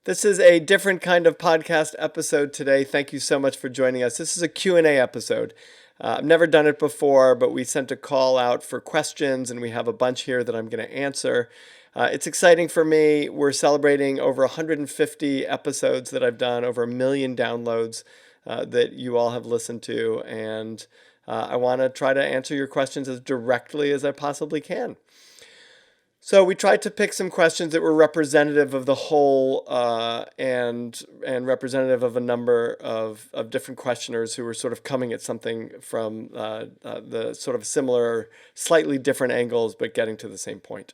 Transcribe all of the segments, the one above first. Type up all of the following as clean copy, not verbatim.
This is a different kind of podcast episode today. Thank you so much for joining us. This is a Q&A episode. I've never done it before, but we sent a call out for questions, and we have a bunch here that I'm going to answer. It's exciting for me. We're celebrating over 150 episodes that I've done, over 1 million downloads that you all have listened to, and I want to try to answer your questions as directly as I possibly can. So we tried to pick some questions that were representative of the whole and representative of a number of different questioners who were sort of coming at something from the sort of similar, slightly different angles, but getting to the same point.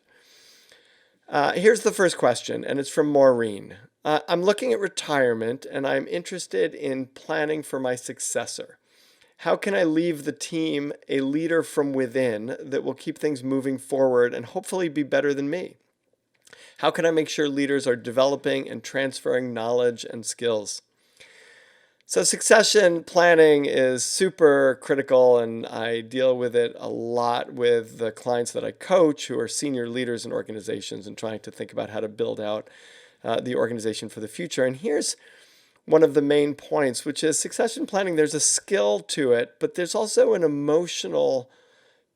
Here's the first question, and it's from Maureen. I'm looking at retirement, and I'm interested in planning for my successor. How can I leave the team a leader from within that will keep things moving forward and hopefully be better than me? How can I make sure leaders are developing and transferring knowledge and skills? So succession planning is super critical, and I deal with it a lot with the clients that I coach who are senior leaders in organizations and trying to think about how to build out the organization for the future. And here's one of the main points, which is succession planning. There's a skill to it, but there's also an emotional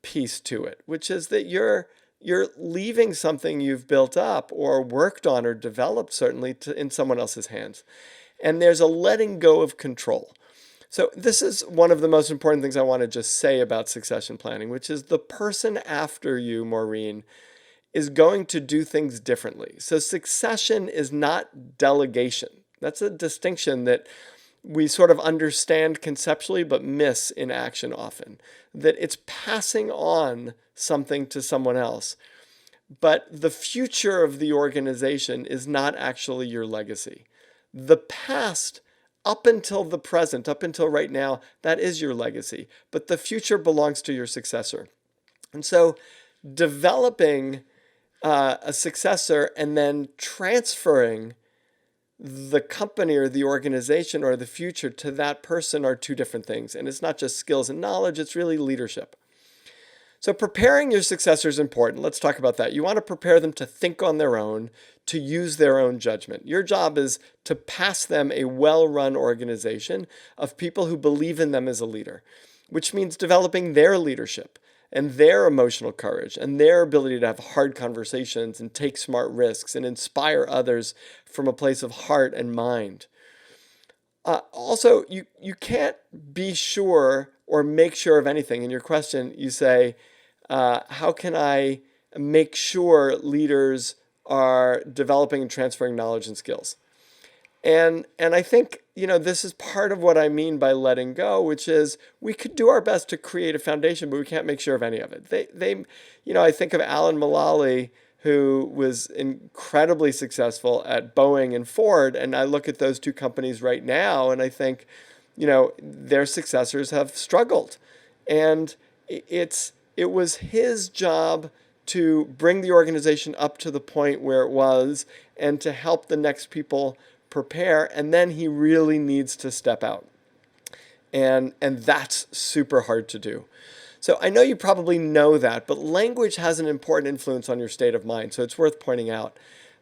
piece to it, which is that you're leaving something you've built up or worked on or developed certainly in someone else's hands. And there's a letting go of control. So this is one of the most important things I want to just say about succession planning, which is the person after you, Maureen, is going to do things differently. So succession is not delegation. That's a distinction that we sort of understand conceptually but miss in action often. That it's passing on something to someone else. But the future of the organization is not actually your legacy. The past, up until the present, up until right now, that is your legacy. But the future belongs to your successor. And so developing a successor and then transferring the company or the organization or the future to that person are two different things. And it's not just skills and knowledge, it's really leadership. So preparing your successor is important. Let's talk about that. You want to prepare them to think on their own, to use their own judgment. Your job is to pass them a well-run organization of people who believe in them as a leader, which means developing their leadership and their emotional courage and their ability to have hard conversations and take smart risks and inspire others from a place of heart and mind. Also, you can't be sure or make sure of anything. In your question, you say, how can I make sure leaders are developing and transferring knowledge and skills? And I think, this is part of what I mean by letting go, which is we could do our best to create a foundation, but we can't make sure of any of it. I think of Alan Mulally, who was incredibly successful at Boeing and Ford, and I look at those two companies right now, and I think, their successors have struggled. And it was his job to bring the organization up to the point where it was and to help the next people prepare, and then he really needs to step out. And that's super hard to do. So I know you probably know that, but language has an important influence on your state of mind. So it's worth pointing out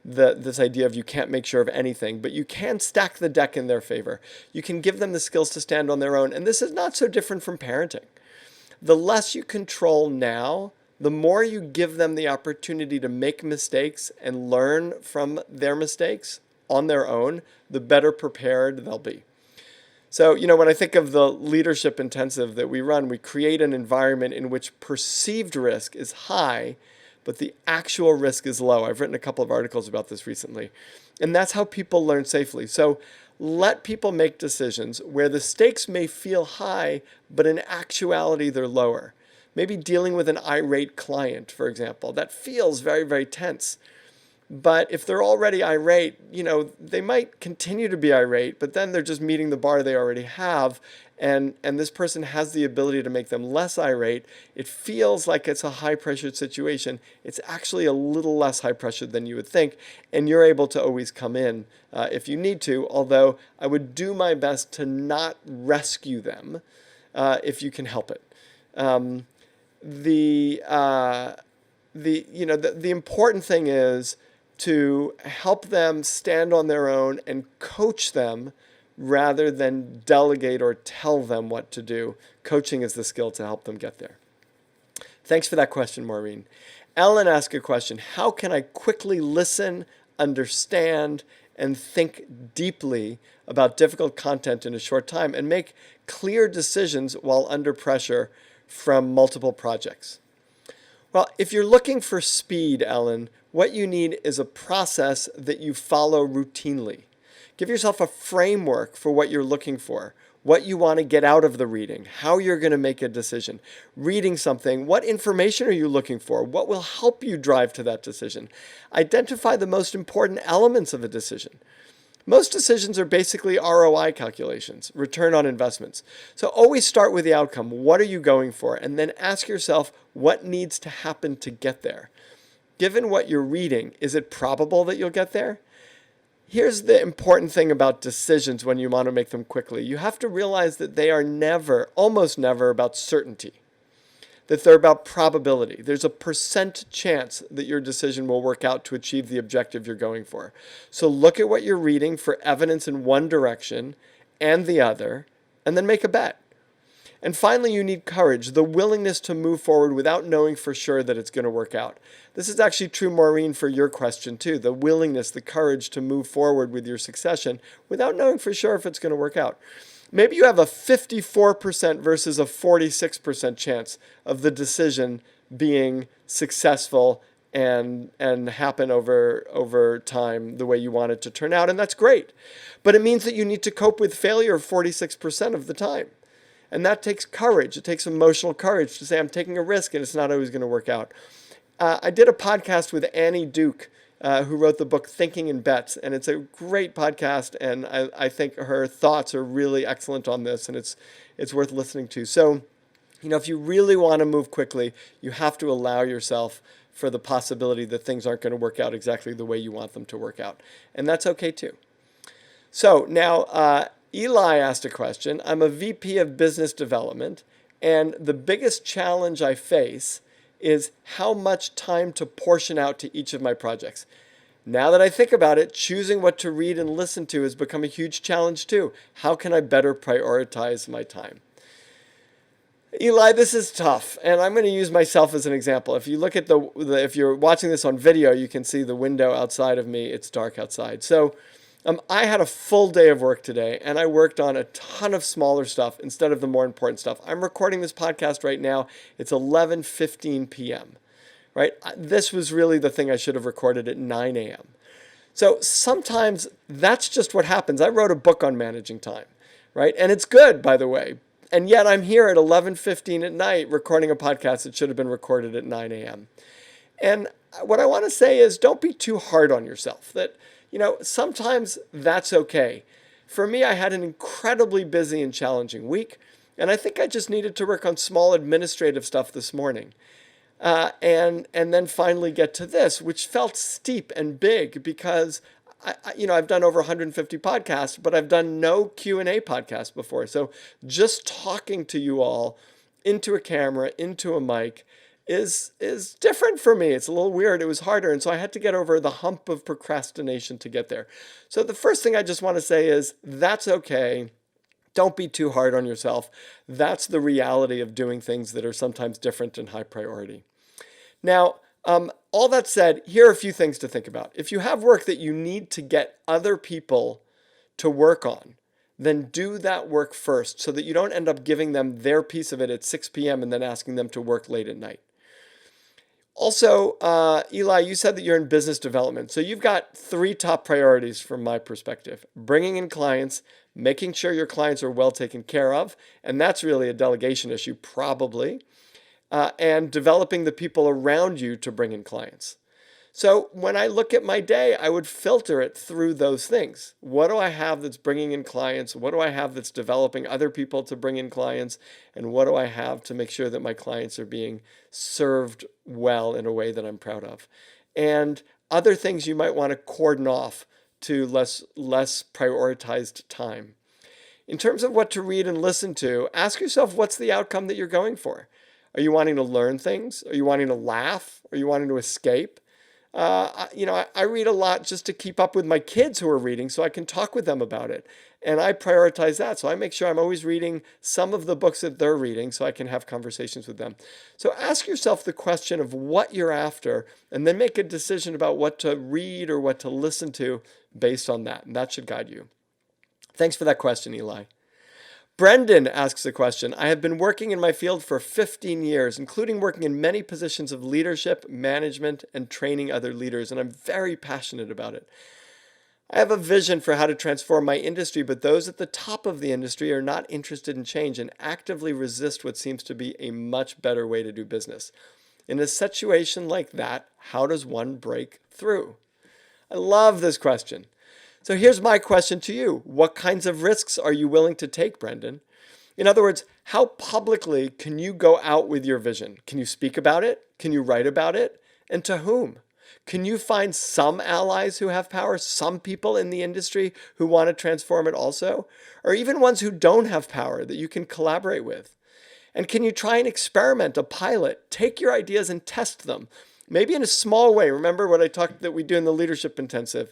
this idea of you can't make sure of anything, but you can stack the deck in their favor. You can give them the skills to stand on their own. And this is not so different from parenting. The less you control now, the more you give them the opportunity to make mistakes and learn from their mistakes on their own, the better prepared they'll be. So, when I think of the leadership intensive that we run, we create an environment in which perceived risk is high, but the actual risk is low. I've written a couple of articles about this recently. And that's how people learn safely. So let people make decisions where the stakes may feel high, but in actuality, they're lower. Maybe dealing with an irate client, for example, that feels very, very tense. But if they're already irate, they might continue to be irate, but then they're just meeting the bar they already have. And this person has the ability to make them less irate. It feels like it's a high-pressured situation. It's actually a little less high-pressured than you would think. And you're able to always come in if you need to, although I would do my best to not rescue them if you can help it. The important thing is to help them stand on their own and coach them rather than delegate or tell them what to do. Coaching is the skill to help them get there. Thanks for that question, Maureen. Ellen asked a question. How can I quickly listen, understand, and think deeply about difficult content in a short time and make clear decisions while under pressure from multiple projects? Well, if you're looking for speed, Ellen, what you need is a process that you follow routinely. Give yourself a framework for what you're looking for, what you want to get out of the reading, how you're going to make a decision. Reading something, what information are you looking for? What will help you drive to that decision? Identify the most important elements of a decision. Most decisions are basically ROI calculations, return on investments. So always start with the outcome. What are you going for? And then ask yourself what needs to happen to get there. Given what you're reading, is it probable that you'll get there? Here's the important thing about decisions when you want to make them quickly. You have to realize that they are never, almost never, about certainty. That they're about probability. There's a percent chance that your decision will work out to achieve the objective you're going for. So look at what you're reading for evidence in one direction and the other, and then make a bet. And finally, you need courage, the willingness to move forward without knowing for sure that it's going to work out. This is actually true, Maureen, for your question too. The willingness, the courage to move forward with your succession without knowing for sure if it's going to work out. Maybe you have a 54% versus a 46% chance of the decision being successful and happen over time the way you want it to turn out, and that's great. But it means that you need to cope with failure 46% of the time. And that takes courage. It takes emotional courage to say, I'm taking a risk and it's not always going to work out. I did a podcast with Annie Duke, who wrote the book Thinking in Bets, and it's a great podcast, and I think her thoughts are really excellent on this, and it's worth listening to. So, if you really want to move quickly, you have to allow yourself for the possibility that things aren't going to work out exactly the way you want them to work out, and that's okay too. So now, Eli asked a question. I'm a VP of Business Development, and the biggest challenge I face is how much time to portion out to each of my projects. Now that I think about it, choosing what to read and listen to has become a huge challenge too. How can I better prioritize my time? Eli, this is tough, and I'm going to use myself as an example. If you look at if you're watching this on video, you can see the window outside of me. It's dark outside. So I had a full day of work today, and I worked on a ton of smaller stuff instead of the more important stuff. I'm recording this podcast right now. It's 11:15 p.m., right? This was really the thing I should have recorded at 9 a.m. So sometimes that's just what happens. I wrote a book on managing time, right? And it's good, by the way. And yet I'm here at 11:15 at night recording a podcast that should have been recorded at 9 a.m. And what I want to say is don't be too hard on yourself. That sometimes that's okay. For me, I had an incredibly busy and challenging week, and I think I just needed to work on small administrative stuff this morning. And then finally get to this, which felt steep and big because I've done over 150 podcasts, but I've done no Q&A podcast before. So just talking to you all into a camera, into a mic, is different for me. It's a little weird. It was harder. And so I had to get over the hump of procrastination to get there. So the first thing I just want to say is that's okay. Don't be too hard on yourself. That's the reality of doing things that are sometimes different and high priority. Now, all that said, here are a few things to think about. If you have work that you need to get other people to work on, then do that work first so that you don't end up giving them their piece of it at 6 p.m. and then asking them to work late at night. Also, Eli, you said that you're in business development. So you've got 3 top priorities from my perspective. Bringing in clients, making sure your clients are well taken care of, and that's really a delegation issue, probably, and developing the people around you to bring in clients. So when I look at my day, I would filter it through those things. What do I have that's bringing in clients? What do I have that's developing other people to bring in clients? And what do I have to make sure that my clients are being served well in a way that I'm proud of? And other things you might want to cordon off to less prioritized time. In terms of what to read and listen to, ask yourself what's the outcome that you're going for? Are you wanting to learn things? Are you wanting to laugh? Are you wanting to escape? I read a lot just to keep up with my kids who are reading so I can talk with them about it. And I prioritize that. So I make sure I'm always reading some of the books that they're reading so I can have conversations with them. So ask yourself the question of what you're after and then make a decision about what to read or what to listen to based on that. And that should guide you. Thanks for that question, Eli. Brendan asks a question. I have been working in my field for 15 years, including working in many positions of leadership, management, and training other leaders, and I'm very passionate about it. I have a vision for how to transform my industry, but those at the top of the industry are not interested in change and actively resist what seems to be a much better way to do business. In a situation like that, how does one break through? I love this question. So here's my question to you. What kinds of risks are you willing to take, Brendan? In other words, how publicly can you go out with your vision? Can you speak about it? Can you write about it? And to whom? Can you find some allies who have power, some people in the industry who want to transform it also? Or even ones who don't have power that you can collaborate with? And can you try and experiment, a pilot? Take your ideas and test them. Maybe in a small way. Remember what I talked that we do in the Leadership Intensive?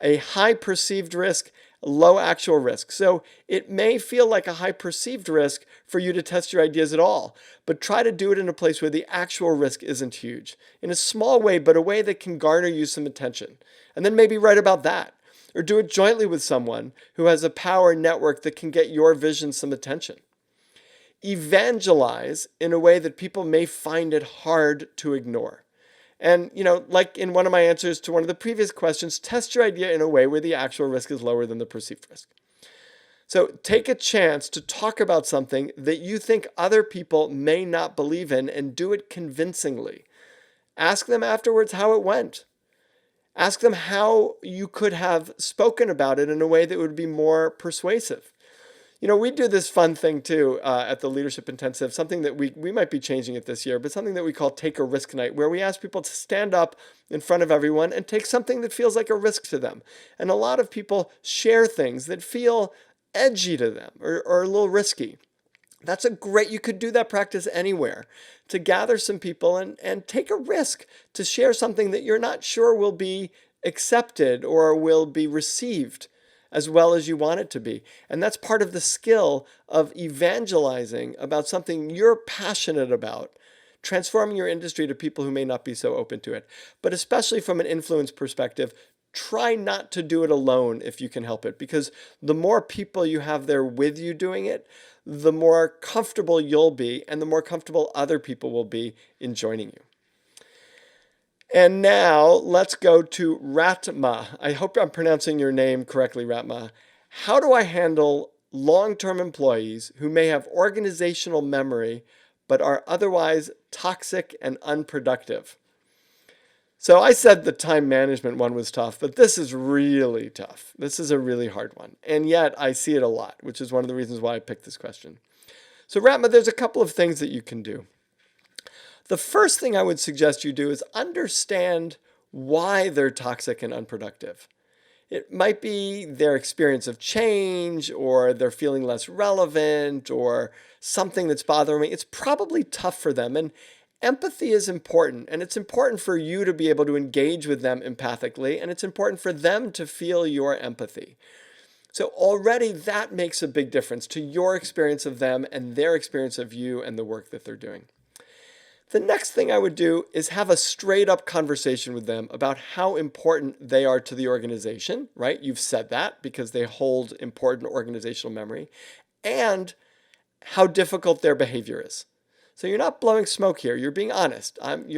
A high perceived risk, low actual risk. So it may feel like a high perceived risk for you to test your ideas at all, but try to do it in a place where the actual risk isn't huge. In a small way, but a way that can garner you some attention. And then maybe write about that. Or do it jointly with someone who has a power network that can get your vision some attention. Evangelize in a way that people may find it hard to ignore. And, like in one of my answers to one of the previous questions, test your idea in a way where the actual risk is lower than the perceived risk. So take a chance to talk about something that you think other people may not believe in and do it convincingly. Ask them afterwards how it went. Ask them how you could have spoken about it in a way that would be more persuasive. We do this fun thing too at the Leadership Intensive, something that we might be changing it this year, but something that we call Take a Risk Night, where we ask people to stand up in front of everyone and take something that feels like a risk to them. And a lot of people share things that feel edgy to them or a little risky. That's you could do that practice anywhere, to gather some people and take a risk to share something that you're not sure will be accepted or will be received as well as you want it to be. And that's part of the skill of evangelizing about something you're passionate about, transforming your industry to people who may not be so open to it. But especially from an influence perspective, try not to do it alone if you can help it, because the more people you have there with you doing it, the more comfortable you'll be and the more comfortable other people will be in joining you. And now let's go to Ratma. I hope I'm pronouncing your name correctly, Ratma. How do I handle long-term employees who may have organizational memory but are otherwise toxic and unproductive? So I said the time management one was tough, but this is really tough. This is a really hard one. And yet I see it a lot, which is one of the reasons why I picked this question. So Ratma, there's a couple of things that you can do. The first thing I would suggest you do is understand why they're toxic and unproductive. It might be their experience of change, or they're feeling less relevant, or something that's bothering me. It's probably tough for them. And empathy is important. And it's important for you to be able to engage with them empathically. And it's important for them to feel your empathy. So already that makes a big difference to your experience of them and their experience of you and the work that they're doing. The next thing I would do is have a straight up conversation with them about how important they are to the organization, right? You've said that because they hold important organizational memory, and how difficult their behavior is. So you're not blowing smoke here. You're being honest. I'm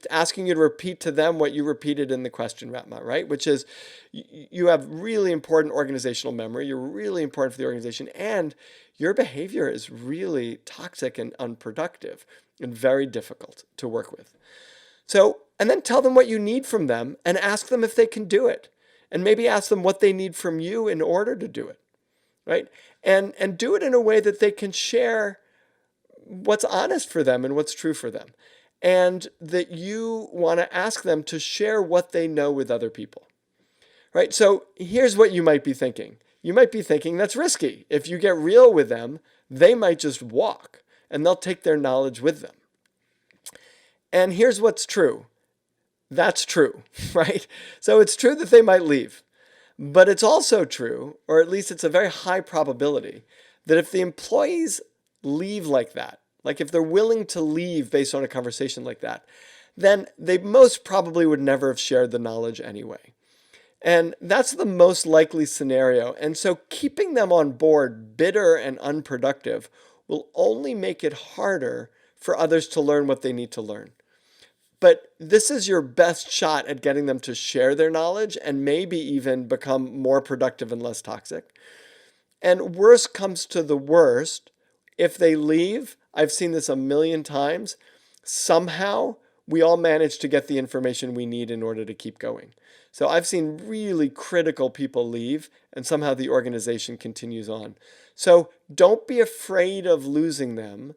asking you to repeat to them what you repeated in the question, Ratma, right? Which is you have really important organizational memory. You're really important for the organization, and your behavior is really toxic and unproductive and very difficult to work with. So, and then tell them what you need from them and ask them if they can do it. And maybe ask them what they need from you in order to do it, right? And do it in a way that they can share what's honest for them and what's true for them. And that you want to ask them to share what they know with other people, right? So here's what you might be thinking. You might be thinking that's risky. If you get real with them, they might just walk and they'll take their knowledge with them. And here's what's true. That's true, right? So it's true that they might leave. But it's also true, or at least it's a very high probability, that if the employees leave like that, like if they're willing to leave based on a conversation like that, then they most probably would never have shared the knowledge anyway. And that's the most likely scenario. And so keeping them on board bitter and unproductive will only make it harder for others to learn what they need to learn. But this is your best shot at getting them to share their knowledge and maybe even become more productive and less toxic. And worst comes to the worst, if they leave, I've seen this a million times, somehow we all manage to get the information we need in order to keep going. So I've seen really critical people leave, and somehow the organization continues on. So don't be afraid of losing them,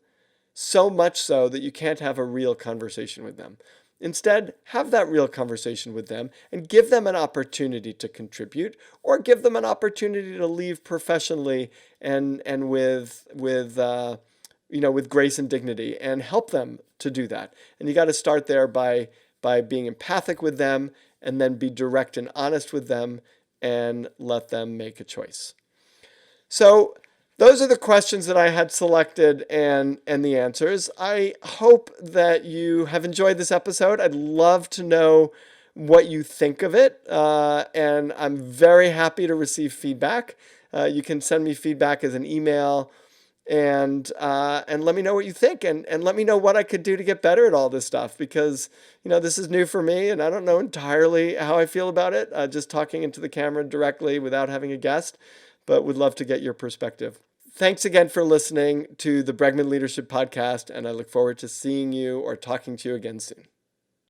so much so that you can't have a real conversation with them. Instead, have that real conversation with them and give them an opportunity to contribute, or give them an opportunity to leave professionally and with grace and dignity, and help them to do that. And you got to start there by being empathic with them, and then be direct and honest with them and let them make a choice. So those are the questions that I had selected and the answers. I hope that you have enjoyed this episode. I'd love to know what you think of it, and I'm very happy to receive feedback. You can send me feedback as an email, and let me know what you think, and let me know what I could do to get better at all this stuff, because this is new for me and I don't know entirely how I feel about it, just talking into the camera directly without having a guest, but would love to get your perspective. Thanks again for listening to the Bregman Leadership Podcast, and I look forward to seeing you or talking to you again soon.